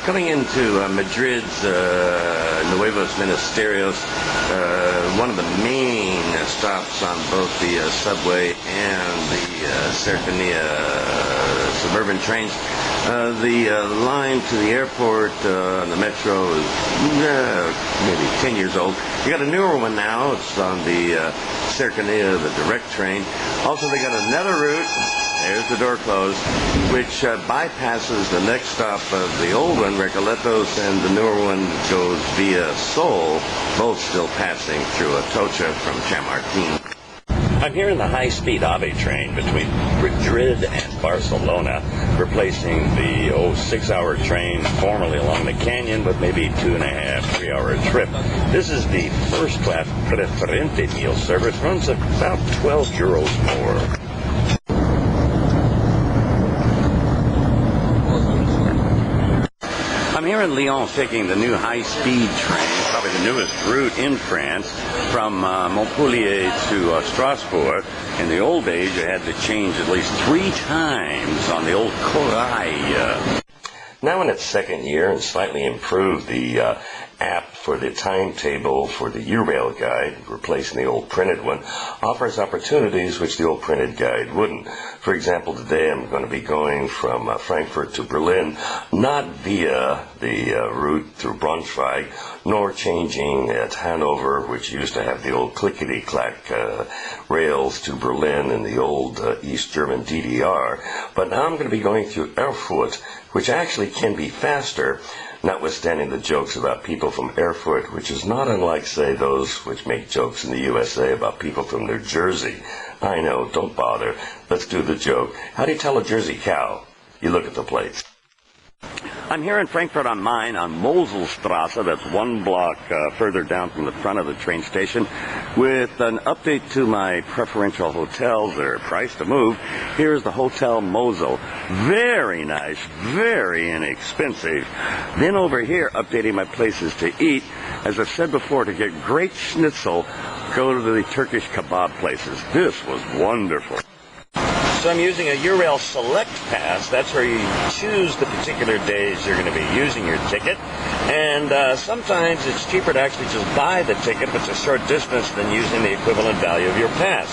Coming into Madrid's Nuevos Ministerios, one of the main stops on both the subway and the Cercanía suburban trains. The line to the airport on the metro is maybe 10 years old. You got a newer one now. It's on the Cercanía, the direct train. Also, they got another route. There's the door closed, which bypasses the next stop of the old one, Recoletos, and the newer one goes via Sol, both still passing through Atocha from Chamartin. I'm here in the high-speed AVE train between Madrid and Barcelona, replacing the 6-hour train formerly along the canyon with maybe 2.5, 3-hour trip. This is the first-class Preferente meal service. Runs about 12 euros more. I'm here in Lyon taking the new high-speed train, probably the newest route in France, from Montpellier to Strasbourg. In the old days, you had to change at least 3 times on the old Corail. Now in its second year and slightly improved, the app for the timetable for the Eurail guide, replacing the old printed one, offers opportunities which the old printed guide wouldn't. For example, today I'm going to be going from Frankfurt to Berlin, not via the route through Braunschweig, nor changing at Hanover, which used to have the old clickety-clack rails to Berlin in the old East German DDR. But now I'm going to be going through Erfurt, which actually can be faster, notwithstanding the jokes about people from Erfurt, which is not unlike, say, those which make jokes in the USA about people from New Jersey. I know, don't bother. Let's do the joke. How do you tell a Jersey cow? You look at the plates. I'm here in Frankfurt am Main on Moselstrasse, that's 1 block further down from the front of the train station, with an update to my preferential hotels that are priced to move. Here's the Hotel Mosel. Very nice, very inexpensive. Then over here, updating my places to eat. As I've said before, to get great schnitzel, go to the Turkish kebab places. This was wonderful. So I'm using a Eurail Select Pass. That's where you choose the particular days you're going to be using your ticket. And sometimes it's cheaper to actually just buy the ticket if it's a short distance than using the equivalent value of your pass.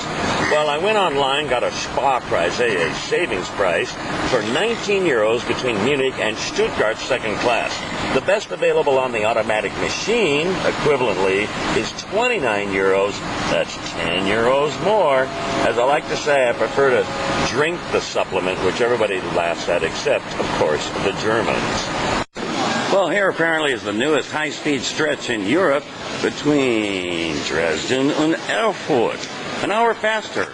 Well, I went online, got a Spa price, a savings price, for 19 euros between Munich and Stuttgart second class. The best available on the automatic machine, equivalently, is 29 euros. That's 10 euros more. As I like to say, I prefer to drink the supplement, which everybody laughs at, except, of course, the Germans. Well, here apparently is the newest high-speed stretch in Europe between Dresden and Erfurt. An hour faster.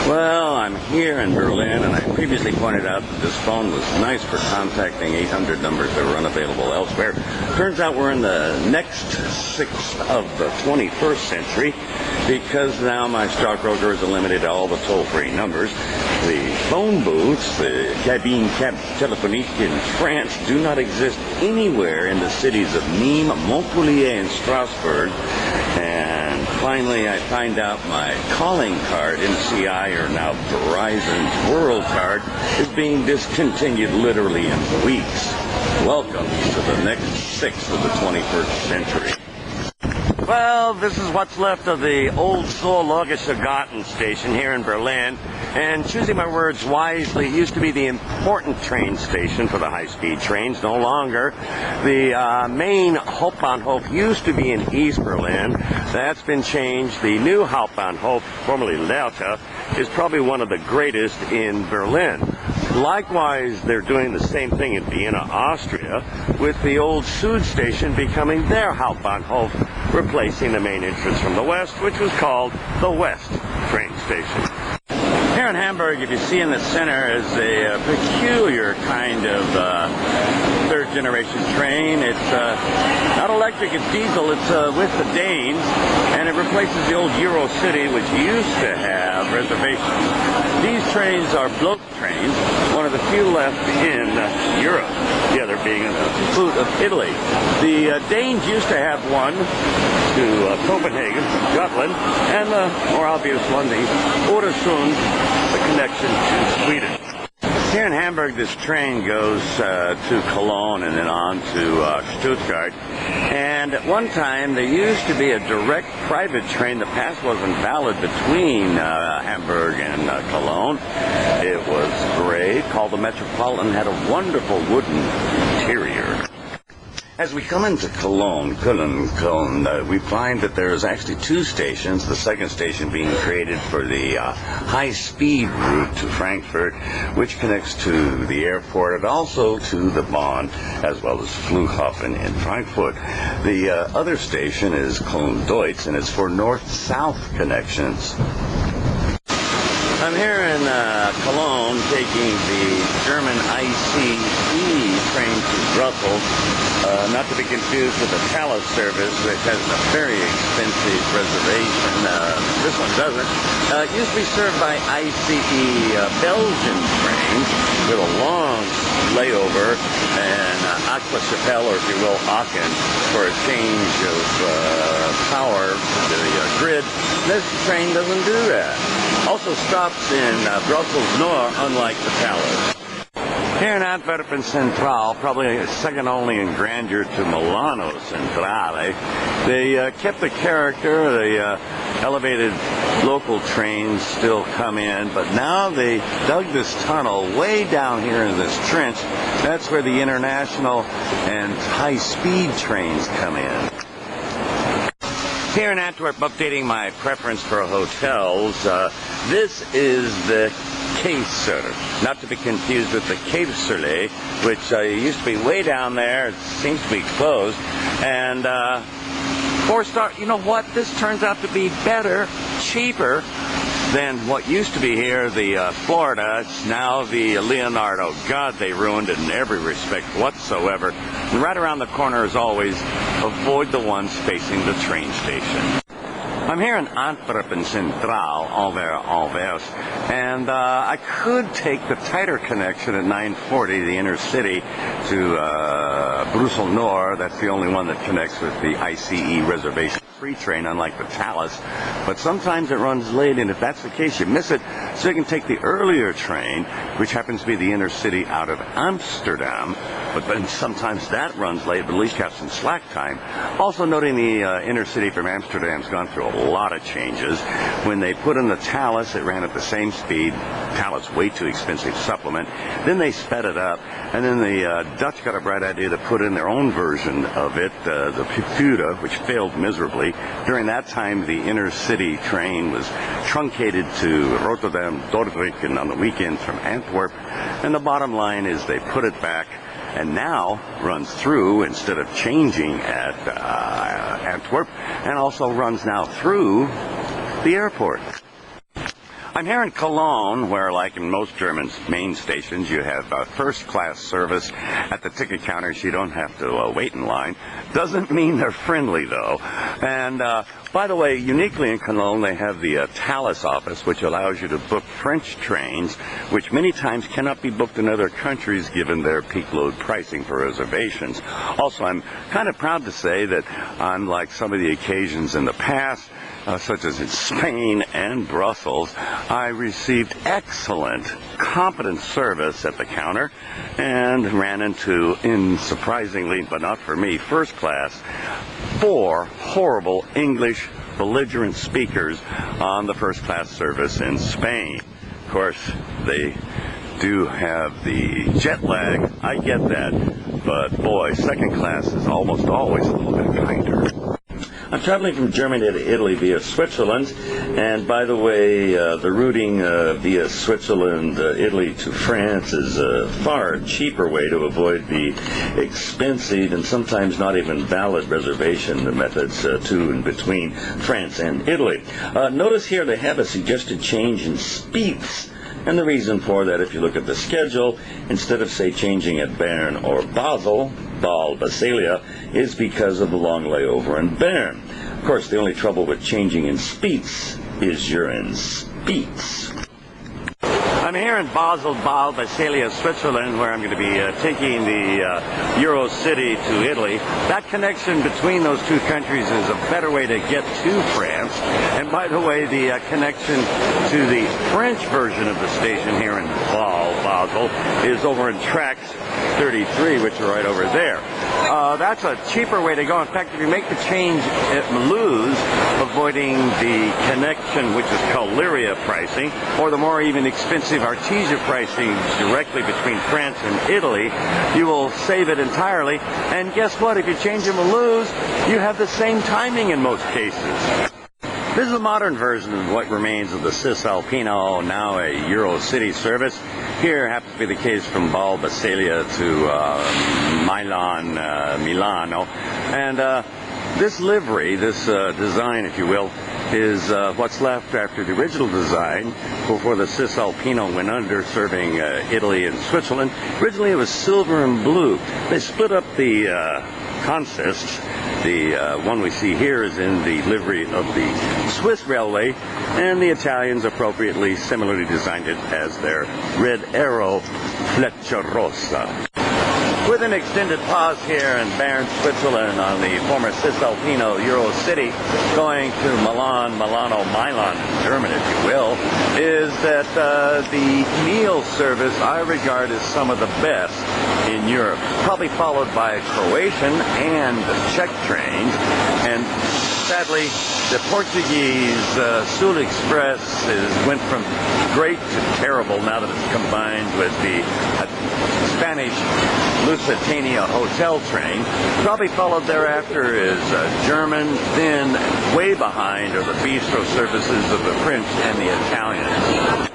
Well, I'm here in Berlin, and I previously pointed out that this phone was nice for contacting 800 numbers that were unavailable elsewhere. Turns out we're in the next 6th of the 21st century, because now my stockbroker has eliminated all the toll-free numbers. The phone booths, the cabine téléphonique in France, do not exist anywhere in the cities of Nîmes, Montpellier, and Strasbourg. And finally, I find out my calling card, MCI, or now Verizon's World Card, is being discontinued literally in weeks. Welcome to the next 6th of the 21st century. Well, this is what's left of the old Zoologische Garten station here in Berlin. And choosing my words wisely, it used to be the important train station for the high-speed trains, no longer. The main Hauptbahnhof used to be in East Berlin. That's been changed. The new Hauptbahnhof, formerly Lehrte, is probably one of the greatest in Berlin. Likewise, they're doing the same thing in Vienna, Austria, with the old Süd station becoming their Hauptbahnhof, replacing the main entrance from the west, which was called the West train station. Here in Hamburg, if you see in the center, is a peculiar kind of third-generation train. It's not electric, it's diesel. It's with the Danes, and it replaces the old Eurocity, which used to have reservations. These trains are block trains, one of the few left in Europe, the other being in the boot of Italy. The Danes used to have one to Copenhagen from Jutland, and the more obvious one, the Öresund, the connection to Sweden. Here in Hamburg, this train goes to Cologne and then on to Stuttgart. And at one time, there used to be a direct private train. The pass wasn't valid between Hamburg and Cologne. It was gray, called the Metropolitan, had a wonderful wooden interior. As we come into Cologne, we find that there is actually two stations, the second station being created for the high-speed route to Frankfurt, which connects to the airport and also to the Bahn, as well as Flughafen in Frankfurt. The other station is Cologne-Deutz, and it's for north-south connections. I'm here in Cologne taking the German ICE train to Brussels, not to be confused with the Thalys service, which has a very expensive reservation. This one doesn't. It used to be served by ICE Belgian trains with a long layover and Aix-la-Chapelle, or if you will, Aachen, for a change of power to the grid. This train doesn't do that. Also stops in Brussels Nord, unlike the Thalys. Here in Antwerpen Central, probably second only in grandeur to Milano Centrale, they kept the character. The elevated local trains still come in, but now they dug this tunnel way down here in this trench. That's where the international and high-speed trains come in. Here in Antwerp, updating my preference for hotels. This is the Kaiser, not to be confused with the Kaiserle, which used to be way down there. It seems to be closed. And 4-star, you know what? This turns out to be better, cheaper than what used to be here, the Florida. It's now the Leonardo. God, they ruined it in every respect whatsoever. And right around the corner, as always, avoid the ones facing the train station. I'm here in Antwerpen Centraal, Anvers, and I could take the tighter connection at 940, the inner city, to Brussels Nord. That's the only one that connects with the ICE reservation free train, unlike the Thalys. But sometimes it runs late, and if that's the case, you miss it. So you can take the earlier train, which happens to be the inner city out of Amsterdam. But then sometimes that runs late, but at least you have some slack time. Also noting the inner city from Amsterdam's gone through a lot of changes. When they put in the Thalys, it ran at the same speed. Thalys, way too expensive supplement. Then they sped it up, and then the Dutch got a bright idea to put in their own version of it, the Pura, which failed miserably. During that time, the inner city train was truncated to Rotterdam, Dordrecht, and on the weekends from Antwerp. And the bottom line is they put it back, and now runs through instead of changing at Antwerp, and also runs now through the airport. I'm here in Cologne, where, like in most German main stations, you have first-class service at the ticket counters. You don't have to wait in line. Doesn't mean they're friendly, though. And by the way, uniquely in Cologne, they have the Thalys office, which allows you to book French trains, which many times cannot be booked in other countries given their peak load pricing for reservations. Also, I'm kind of proud to say that unlike some of the occasions in the past, such as in Spain and Brussels, I received excellent, competent service at the counter and ran into, surprisingly, but not for me, first class, 4 horrible English belligerent speakers on the first class service in Spain. Of course, they do have the jet lag, I get that, but boy, second class is almost always a little bit kinder. I'm traveling from Germany to Italy via Switzerland, and by the way, the routing via Switzerland, Italy to France is a far cheaper way to avoid the expensive and sometimes not even valid reservation methods to and between France and Italy. Notice here they have a suggested change in speeds. And the reason for that, if you look at the schedule, instead of, say, changing at Bern or Basel, Basilea, is because of the long layover in Bern. Of course, the only trouble with changing in Spiez is you're in Spiez. I'm here in Basel, Basilea, Switzerland, where I'm going to be taking the Eurocity to Italy. That connection between those two countries is a better way to get to France. And by the way, the connection to the French version of the station here in Basel is over in tracks 33, which are right over there. That's a cheaper way to go. In fact, if you make the change at Mulhouse, avoiding the connection, which is called Lyria pricing, or the more even expensive Artesia pricing directly between France and Italy, you will save it entirely. And guess what? If you change at Mulhouse, you have the same timing in most cases. This is a modern version of what remains of the Cisalpino, now a Eurocity service. Here happens to be the case from Basilea to Milano. And this livery, this design, if you will, is what's left after the original design before the Cisalpino went under, serving Italy and Switzerland. Originally it was silver and blue. They split up the consists. The one we see here is in the livery of the Swiss Railway, and the Italians appropriately similarly designed it as their Red Arrow Fleccia Rossa. With an extended pause here in Bern, Switzerland on the former Cisalpino Eurocity going to Milano, German, if you will, is that the meal service I regard as some of the best in Europe, probably followed by Croatian and Czech trains. And sadly, the Portuguese Sul Express went from great to terrible now that it's combined with the Spanish Lusitania hotel train. Probably followed thereafter is German, then way behind are the bistro services of the French and the Italians.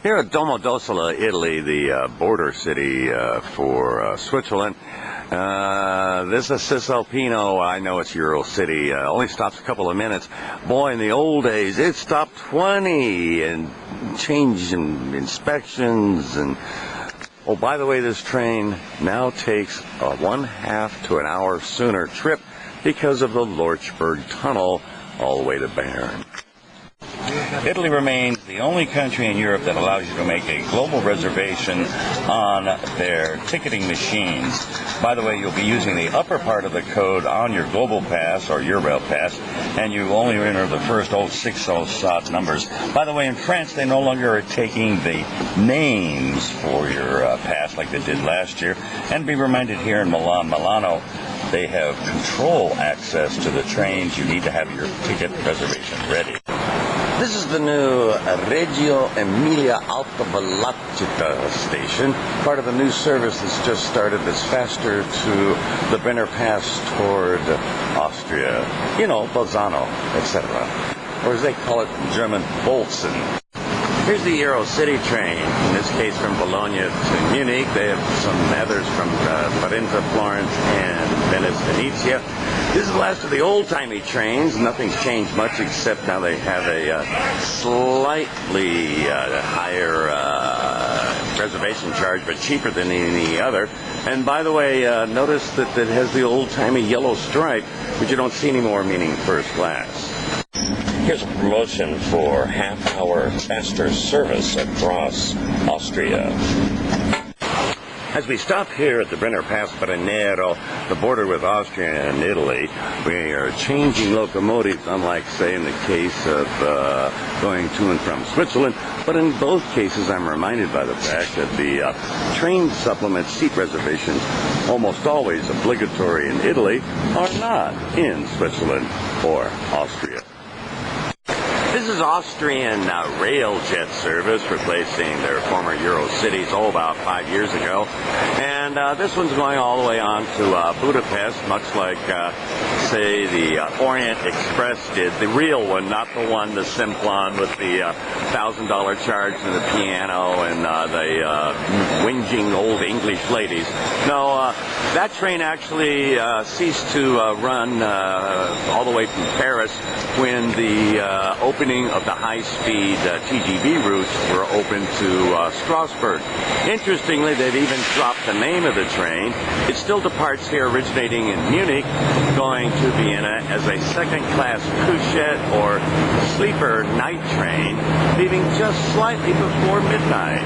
Here at Domodossola, Italy, the border city for Switzerland. This is Cisalpino. I know it's Eurocity. Only stops a couple of minutes. Boy, in the old days, it stopped 20 and change in inspections. And oh, by the way, this train now takes a 1/2 to an hour sooner trip because of the Lorchberg Tunnel all the way to Bern. Italy remains the only country in Europe that allows you to make a global reservation on their ticketing machines. By the way, you'll be using the upper part of the code on your Global Pass or your Rail Pass, and you only enter the first 6 numbers. By the way, in France, they no longer are taking the names for your pass like they did last year. And be reminded here in Milano, they have control access to the trains. You need to have your ticket reservation ready. This is the new Reggio Emilia Alta Velocita station, part of a new service that's just started that's faster to the Brenner Pass toward Austria. You know, Bolzano, etc. Or as they call it in German, Bolzen. Here's the Eurocity train, in this case from Bologna to Munich. They have some others from Firenze, Florence, and Venice, Venezia. This is the last of the old-timey trains. Nothing's changed much except now they have a slightly higher reservation charge, but cheaper than any other. And by the way, notice that it has the old-timey yellow stripe, which you don't see anymore, meaning first class. Here's a promotion for half-hour faster service across Austria. As we stop here at the Brenner Pass Brennero, the border with Austria and Italy, we are changing locomotives, unlike, say, in the case of going to and from Switzerland. But in both cases, I'm reminded by the fact that the train supplement seat reservations, almost always obligatory in Italy, are not in Switzerland or Austria. This is Austrian Railjet service, replacing their former Eurocities, about 5 years ago. And this one's going all the way on to Budapest, much like, say, the Orient Express did. The real one, not the one, the Simplon, with the $1,000 charge to the piano and the whinging old English ladies. No, that train actually ceased to run all the way from Paris when the opening of the high-speed TGV routes were open to Strasbourg. Interestingly, they've even dropped the name name of the train. It still departs here, originating in Munich, going to Vienna as a second-class couchette or sleeper night train, leaving just slightly before midnight.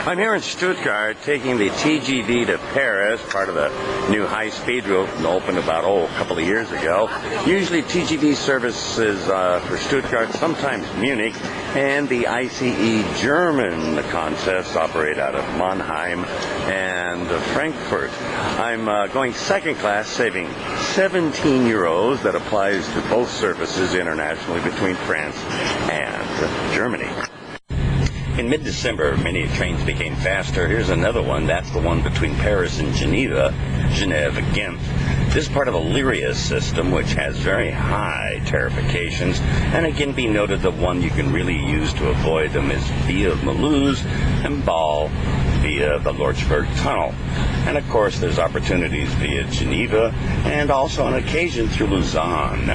I'm here in Stuttgart taking the TGV to Paris, part of the new high-speed route opened about, a couple of years ago. Usually TGV services for Stuttgart, sometimes Munich, and the ICE German concepts operate out of Mannheim and Frankfurt. I'm going second class, saving 17 euros. That applies to both services internationally between France and Germany. In mid-December, many trains became faster. Here's another one. That's the one between Paris and Geneva, Ghent. This is part of the Lyria system, which has very high tarifications. And again, be noted that one you can really use to avoid them is via Mulhouse and Bâle via the Lorchberg Tunnel. And of course, there's opportunities via Geneva and also on occasion through Lausanne.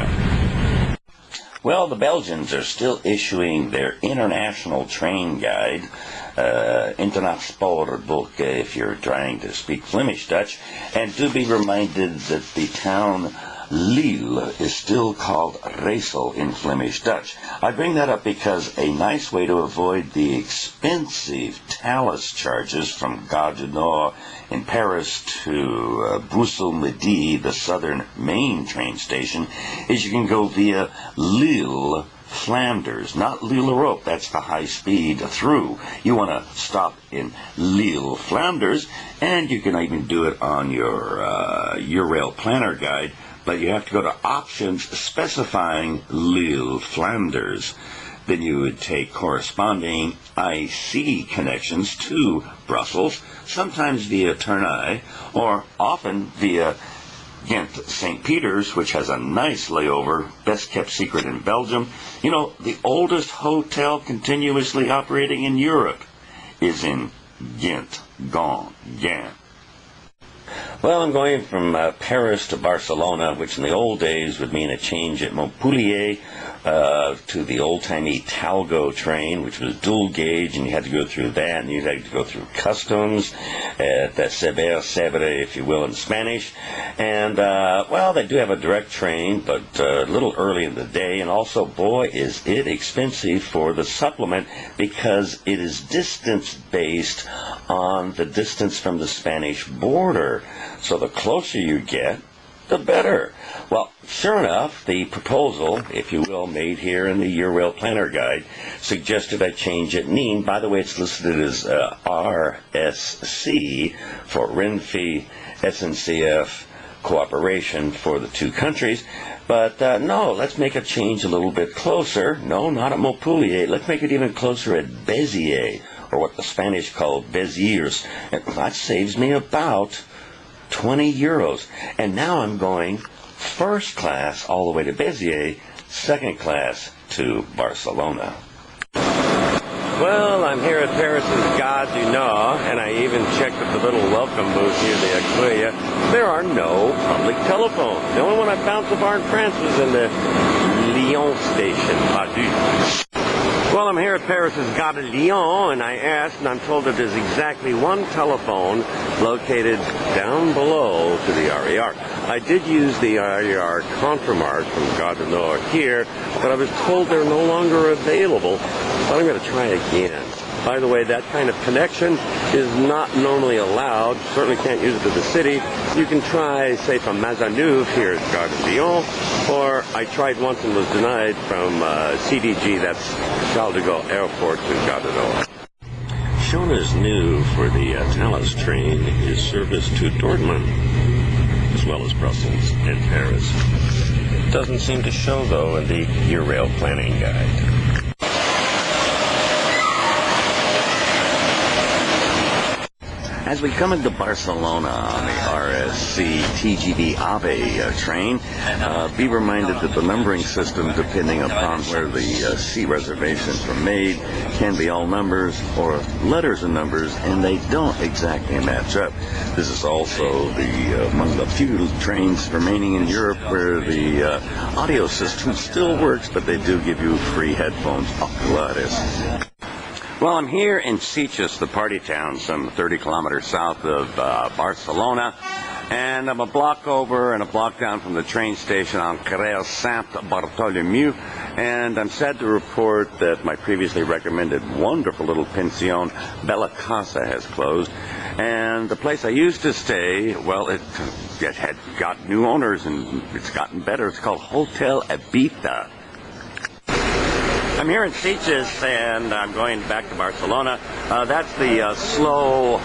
Well, the Belgians are still issuing their international train guide, Internatspoorboek, if you're trying to speak Flemish Dutch, and do be reminded that the town Lille is still called Rijssel in Flemish Dutch. I bring that up because a nice way to avoid the expensive Thalys charges from Gare du Nord in Paris to Brussels-Midi, the southern main train station, is you can go via Lille, Flanders, not Lille-Europe. That's the high speed through. You want to stop in Lille, Flanders, and you can even do it on your Eurail planner guide, but you have to go to options specifying Lille, Flanders. Then you would take corresponding IC connections to Brussels, sometimes via Tournai, or often via Ghent St. Peter's, which has a nice layover, best kept secret in Belgium. You know, the oldest hotel continuously operating in Europe is in Ghent. Well, I'm going from Paris to Barcelona, which in the old days would mean a change at Montpellier to the old-timey Talgo train, which was dual gauge, and you had to go through that, and you had to go through customs at Severe, if you will, in Spanish. And, well, they do have a direct train, but a little early in the day, and also, boy, is it expensive for the supplement because it is distance-based on the distance from the Spanish border. So the closer you get, the better. Well, sure enough, the proposal, if you will, made here in the Eurail Planner Guide suggested I change it. Nîmes, by the way, it's listed as RSC for Renfe SNCF cooperation for the two countries. But no, let's make a change a little bit closer. No, not at Montpellier. Let's make it even closer at Béziers, or what the Spanish call Béziers. That saves me about 20 euros. And now I'm going first class all the way to Béziers, second class to Barcelona. Well, I'm here at Paris's Gare du Nord, and I even checked at the little welcome booth near the Accueil. There are no public telephones. The only one I found so far in France was in the Lyon station, Padu. Well, I'm here at Paris's Gare de Lyon, and I asked, and I'm told that there's exactly one telephone located down below to the RER. I did use the RER Conformart from Gare du Nord here, but I was told they're no longer available, so I'm going to try again. By the way, that kind of connection is not normally allowed. Certainly can't use it to the city. You can try, say, from Mazanuve here at Gare de Lyon, or I tried once and was denied from CDG, that's Charles de Gaulle Airport, to Gare du Nord. Shown as new for the Thalys train is service to Dortmund, as well as Brussels and Paris. Doesn't seem to show, though, in the Eurail planning guide. As we come into Barcelona on the RSC TGV AVE train, be reminded that the numbering system, depending upon where the seat reservations were made, can be all numbers or letters and numbers, and they don't exactly match up. This is also among the few trains remaining in Europe where the audio system still works, but they do give you free headphones oculares. Well, I'm here in Sitges, the party town, some 30 kilometers south of Barcelona, and I'm a block over and a block down from the train station on Carril Sant Bartholomew, and I'm sad to report that my previously recommended wonderful little pension, Bella Casa, has closed, and the place I used to stay, well, it had got new owners, and it's gotten better. It's called Hotel Ibiza. I'm here in Sitges, and I'm going back to Barcelona. That's the slow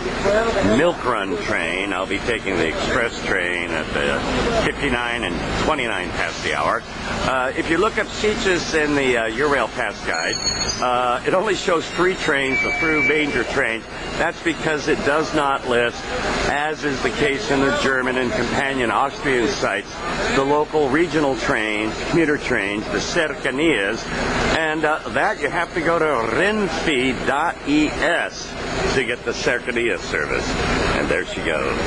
milk run train. I'll be taking the express train at the 59 and 29 past the hour. If you look up Sitges in the Eurail Pass Guide, it only shows 3 trains, the through major trains. That's because it does not list, as is the case in the German and companion Austrian sites, the local regional trains, commuter trains, the cercanías, and that you have to go to renfe.es to get the cercanía service. And there she goes.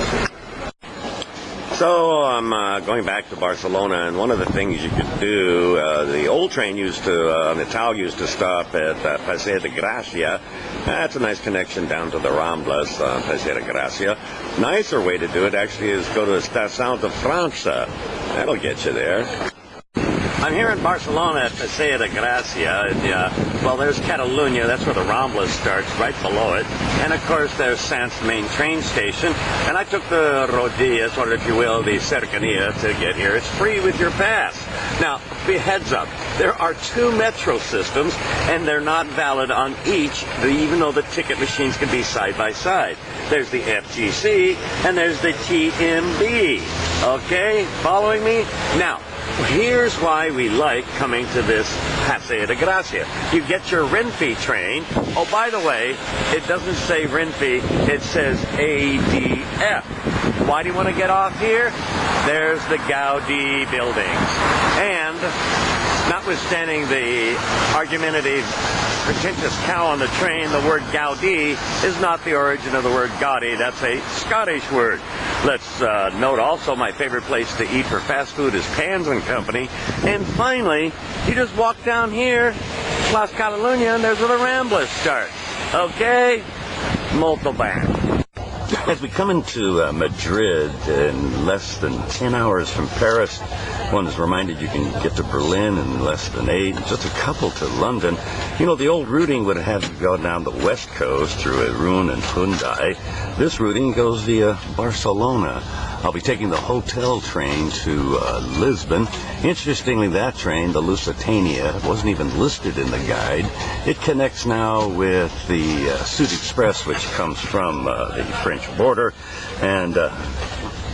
So I'm going back to Barcelona, and one of the things you could do, the old train used to, Natal used to stop at Paseo de Gracia. That's a nice connection down to the Ramblas on Paseo de Gracia. Nicer way to do it actually is go to Estación de França. That'll get you there. I'm here in Barcelona at Paseo de Gracia. Well, there's Catalunya. That's where the Rambla starts, right below it. And, of course, there's Sants, the main train station. And I took the Rodillas, or if you will, the Cercanía, to get here. It's free with your pass. Now, be heads up. There are 2 metro systems, and they're not valid on each, even though the ticket machines can be side by side. There's the FGC, and there's the TMB. Okay? Following me? Now, here's why we like coming to this Paseo de Gracia. You get your Renfe train. Oh, by the way, it doesn't say Renfe, it says ADF. Why do you want to get off here? There's the Gaudi buildings. And notwithstanding the argumentative, pretentious cow on the train, the word Gaudi is not the origin of the word Gaudi. That's a Scottish word. Let's note also my favorite place to eat for fast food is Pans & Company. And finally, you just walk down here, Las Catalunya, and there's where the Ramblas start. Okay? Molto bene. As we come into Madrid in less than 10 hours from Paris, one is reminded you can get to Berlin in less than 8, just a couple to London. You know, the old routing would have to go down the west coast through Irún and Hyundai. This routing goes via Barcelona. I'll be taking the hotel train to Lisbon. Interestingly, that train, the Lusitania, wasn't even listed in the guide. It connects now with the Sud Express, which comes from the French border. And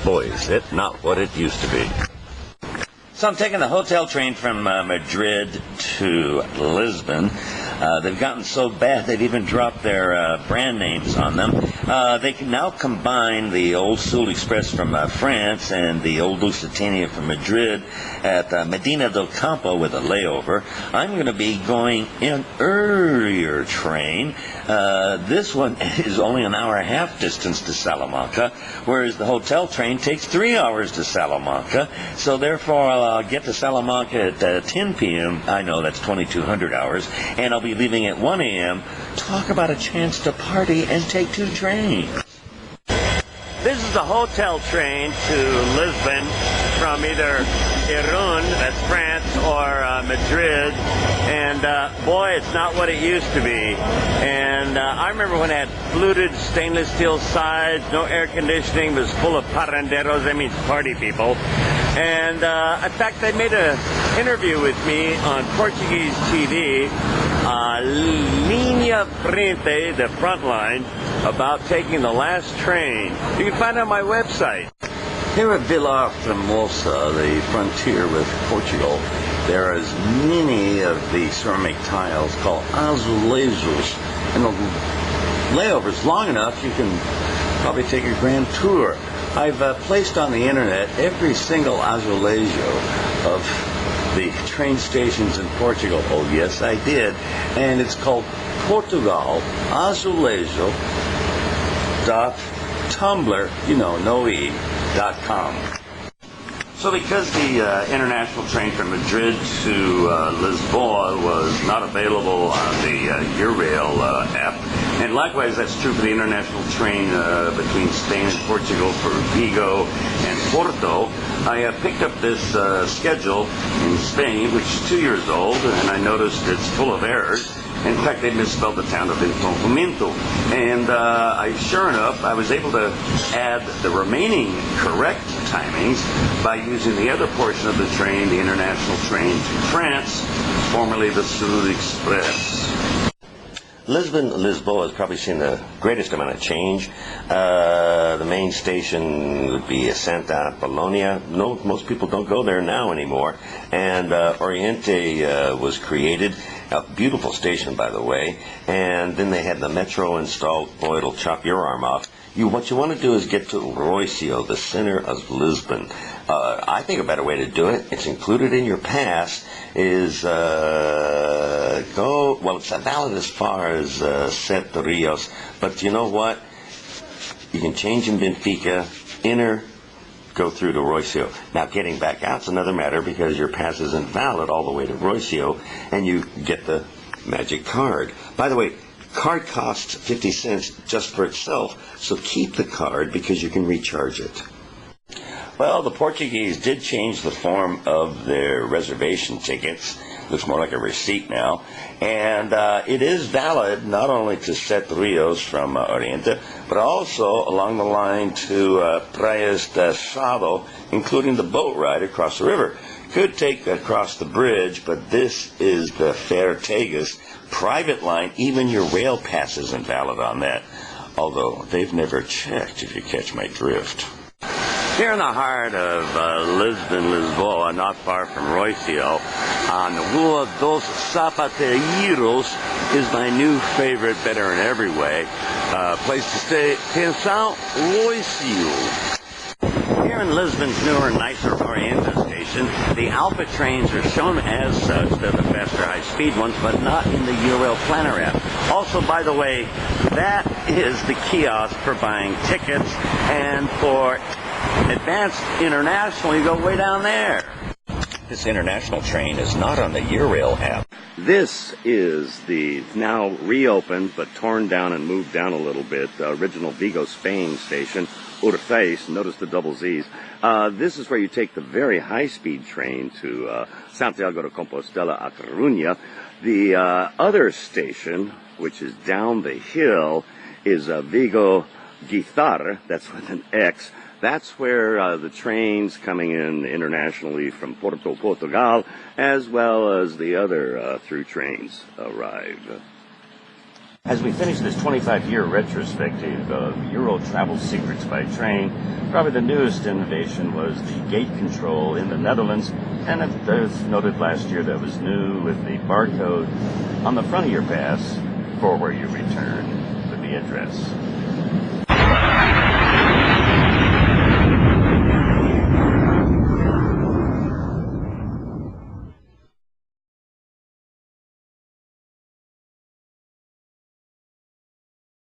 boy, is it not what it used to be. So I'm taking the hotel train from Madrid to Lisbon. They've gotten so bad they've even dropped their brand names on them. They can now combine the old Sud Express from France and the old Lusitania from Madrid at Medina del Campo with a layover. I'm going to be going in an earlier train. This one is only an hour and a half distance to Salamanca, whereas the hotel train takes 3 hours to Salamanca. So therefore I'll get to Salamanca at 10 p.m. I know that's 2,200 hours, and I'll be leaving at 1 a.m. Talk about a chance to party and take 2 trains. This is the hotel train to Lisbon from either Irún, that's France, or Madrid. And boy, it's not what it used to be. And I remember when it had fluted stainless steel sides, no air conditioning, it was full of paranderos, that means party people. And in fact, they made an interview with me on Portuguese TV, Linha Frente, the front line, about taking the last train. You can find it on my website. Here at Vila Formosa, the frontier with Portugal, there are as many of the ceramic tiles called azulejos. And the layover's long enough, you can probably take a grand tour. I've placed on the internet every single azulejo of the train stations in Portugal. Oh, yes, I did. And it's called Portugal Azulejo .tumblr, no e.com. So because the international train from Madrid to Lisboa was not available on the Eurail app, and likewise that's true for the international train between Spain and Portugal for Vigo and Porto, I picked up this schedule in Spain, which is 2 years old, and I noticed it's full of errors. In fact, they misspelled the town of Infominto. And sure enough, I was able to add the remaining correct timings by using the other portion of the train, the international train to France, formerly the Sud Express. Lisboa has probably seen the greatest amount of change. The main station would be Santa Apollonia. No, most people don't go there now anymore. And Oriente was created. A beautiful station, by the way. And then they had the metro installed. Boy, it'll chop your arm off. What you want to do is get to Rocio, the center of Lisbon. I think a better way to do it, it's included in your pass, is it's valid as far as Sete Rios, but you know what? You can change in Benfica, go through to Rocio. Now, getting back out's another matter because your pass isn't valid all the way to Rocio, and you get the magic card. By the way, card costs 50 cents just for itself, so keep the card because you can recharge it. Well, the Portuguese did change the form of their reservation tickets. Looks more like a receipt now. And it is valid not only to Sete Rios from Oriente, but also along the line to Praias de Sado, including the boat ride across the river. Could take across the bridge, but this is the Fertegas private line. Even your rail pass isn't valid on that, although they've never checked, if you catch my drift. Here in the heart of Lisbon, Lisboa, not far from Rocio, on Rua dos Sapateiros is my new favorite, better in every way, place to stay, Pensão Rocio. Here in Lisbon's newer, nicer Oriente station, the Alpha trains are shown as such. They're the faster high-speed ones, but not in the Eurail Planner app. Also, by the way, that is the kiosk for buying tickets, and for advanced international, you go way down there. This international train is not on the Eurail app. This is the now reopened but torn down and moved down a little bit original Vigo, Spain station, Urfeix. Notice the double Z's. This is where you take the very high-speed train to Santiago de Compostela a Coruña. The other station, which is down the hill, is Vigo Guitar. That's with an X. That's where the trains coming in internationally from Porto, Portugal, as well as the other through trains arrive. As we finish this 25-year retrospective of Euro travel secrets by train, probably the newest innovation was the gate control in the Netherlands, and as noted last year, that was new with the barcode on the front of your pass for where you return with the address.